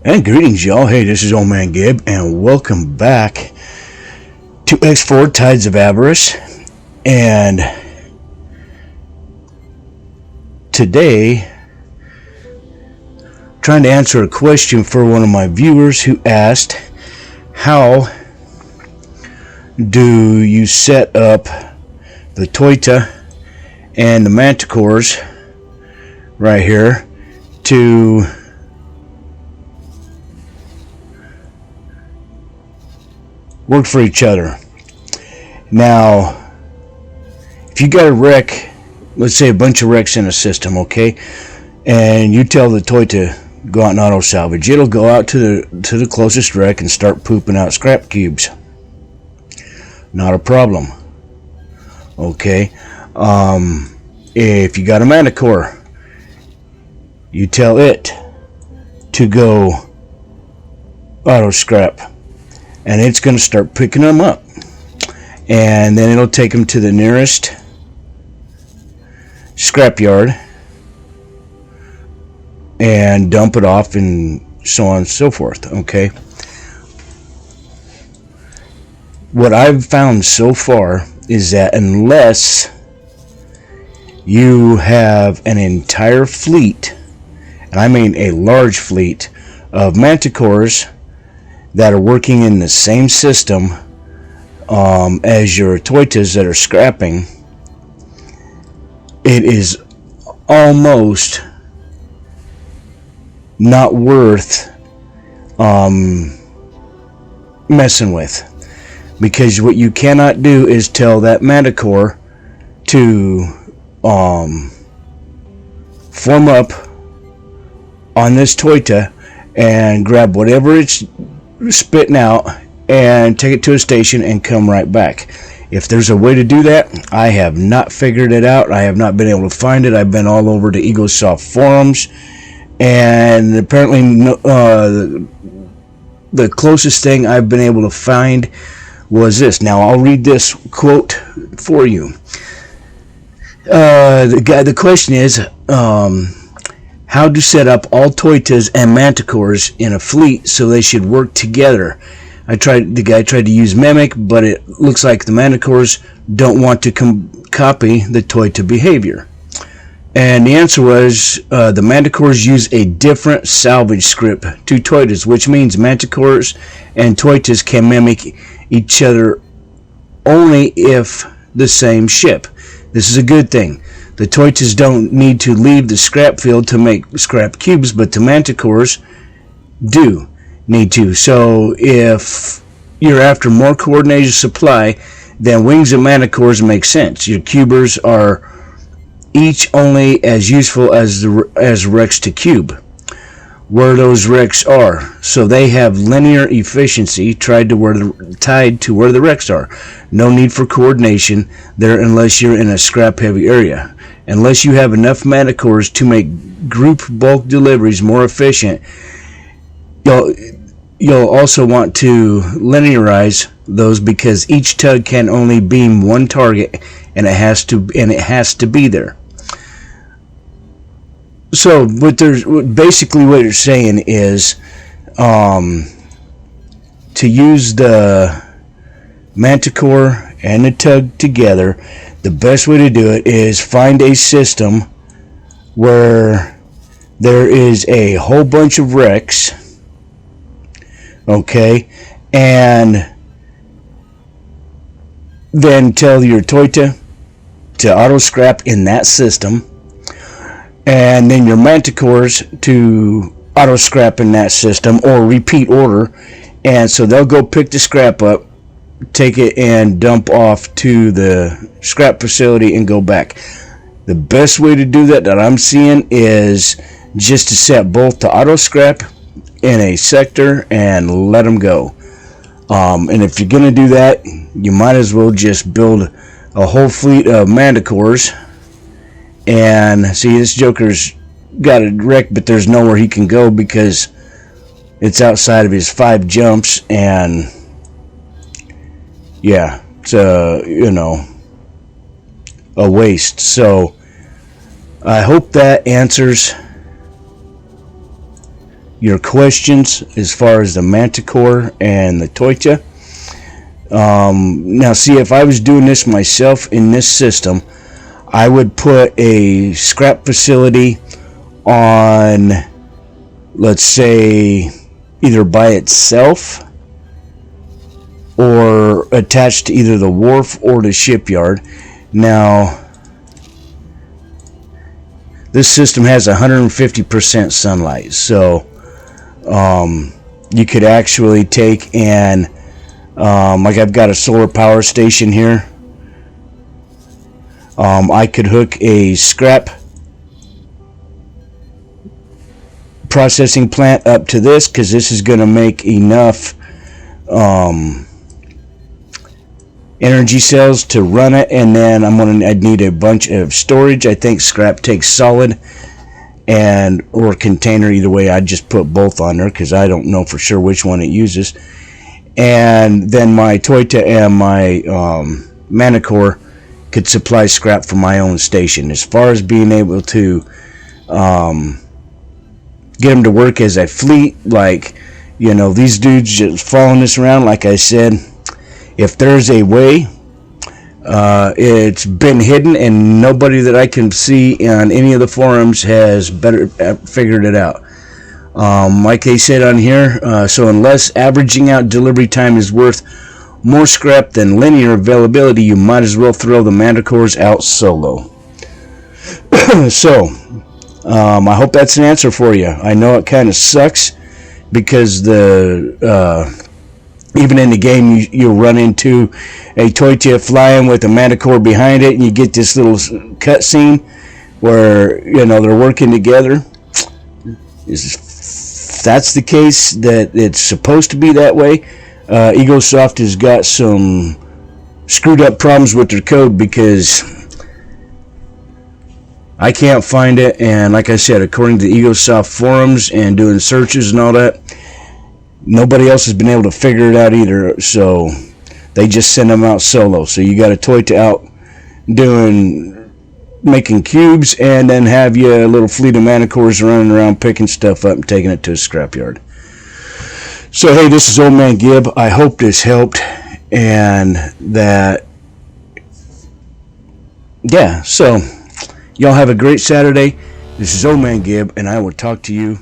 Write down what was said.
And greetings, y'all. Hey, this is Old Man Gib, and welcome back to X4 Tides of Avarice. And today, trying to answer a question for one of my viewers who asked, how do you set up the Toita and the manticores right here to work for each other? Now, if you got a wreck, let's say a bunch of wrecks in a system, okay, and you tell the toy to go out and auto salvage, it'll go out to the closest wreck and start pooping out scrap cubes. Not a problem. Okay. If you got a manticore, you tell it to go auto scrap, and it's going to start picking them up, and then it'll take them to the nearest scrap yard and dump it off, and so on and so forth. Okay, what I've found so far is that unless you have an entire fleet, and I mean a large fleet of manticores that are working in the same system as your Toitas that are scrapping, it is almost not worth messing with, because what you cannot do is tell that manticore to form up on this Toita and grab whatever it's spitting out and take it to a station and come right back. If there's a way to do that, I have not figured it out. I have not been able to find it. I've been all over the EgoSoft forums, and apparently the closest thing I've been able to find was this. Now I'll read this quote for you. The question is, how to set up all Toitas and manticores in a fleet so they should work together. The guy tried to use Mimic, but it looks like the manticores don't want to copy the Toita behavior. And the answer was, the manticores use a different salvage script to Toitas, which means manticores and Toitas can mimic each other only if the same ship. This is a good thing. The Toitas don't need to leave the scrap field to make scrap cubes, but the manticores do need to. So if you're after more coordinated supply, then wings of manticores make sense. Your cubers are each only as useful as wrecks to cube, where those wrecks are. So they have linear efficiency tied to where the wrecks are. No need for coordination there unless you're in a scrap heavy area. Unless you have enough manticores to make group bulk deliveries more efficient, you'll also want to linearize those, because each tug can only beam one target, and it has to be there. So basically what they're saying is, to use the manticore and the tug together, the best way to do it is find a system where there is a whole bunch of wrecks, okay, and then tell your Toita to auto scrap in that system, and then your manticores to auto scrap in that system, or repeat order, and so they'll go pick the scrap up, take it and dump off to the scrap facility and go back. The best way to do that I'm seeing is just to set both to auto scrap in a sector and let them go. And if you're going to do that, you might as well just build a whole fleet of manticores. And see, this Joker's got a wreck, but there's nowhere he can go because it's outside of his 5 jumps, and yeah, it's a waste. So I hope that answers your questions as far as the Manticore and the Toita. Now see, if I was doing this myself in this system, I would put a scrap facility on, let's say, either by itself or attached to either the wharf or the shipyard. Now, this system has 150% sunlight, so you could actually take and, like I've got a solar power station here, I could hook a scrap processing plant up to this, because this is going to make enough energy cells to run it, and then I'd need a bunch of storage. I think scrap takes solid and or container. Either way, I'd just put both on there because I don't know for sure which one it uses. And then my Toita and my Manicore could supply scrap for my own station. As far as being able to get them to work as a fleet, like, you know, these dudes just following us around, like I said, if there's a way, it's been hidden and nobody that I can see on any of the forums has figured it out. Like they said on here, so unless averaging out delivery time is worth more scrap than linear availability, you might as well throw the Manticores out solo. So, I hope that's an answer for you. I know it kind of sucks because even in the game you'll run into a Toita flying with a Manticore behind it, and you get this little cutscene where, you know, they're working together. If that's the case, that it's supposed to be that way, Egosoft has got some screwed up problems with their code, because I can't find it, and like I said, according to the Egosoft forums and doing searches and all that, nobody else has been able to figure it out either, so they just send them out solo. So you got a Toita out making cubes, and then have you a little fleet of Manticores running around picking stuff up and taking it to a scrapyard. So hey, this is Old Man Gib. I hope this helped, and that, yeah, so y'all have a great Saturday. This is Old Man Gib, and I will talk to you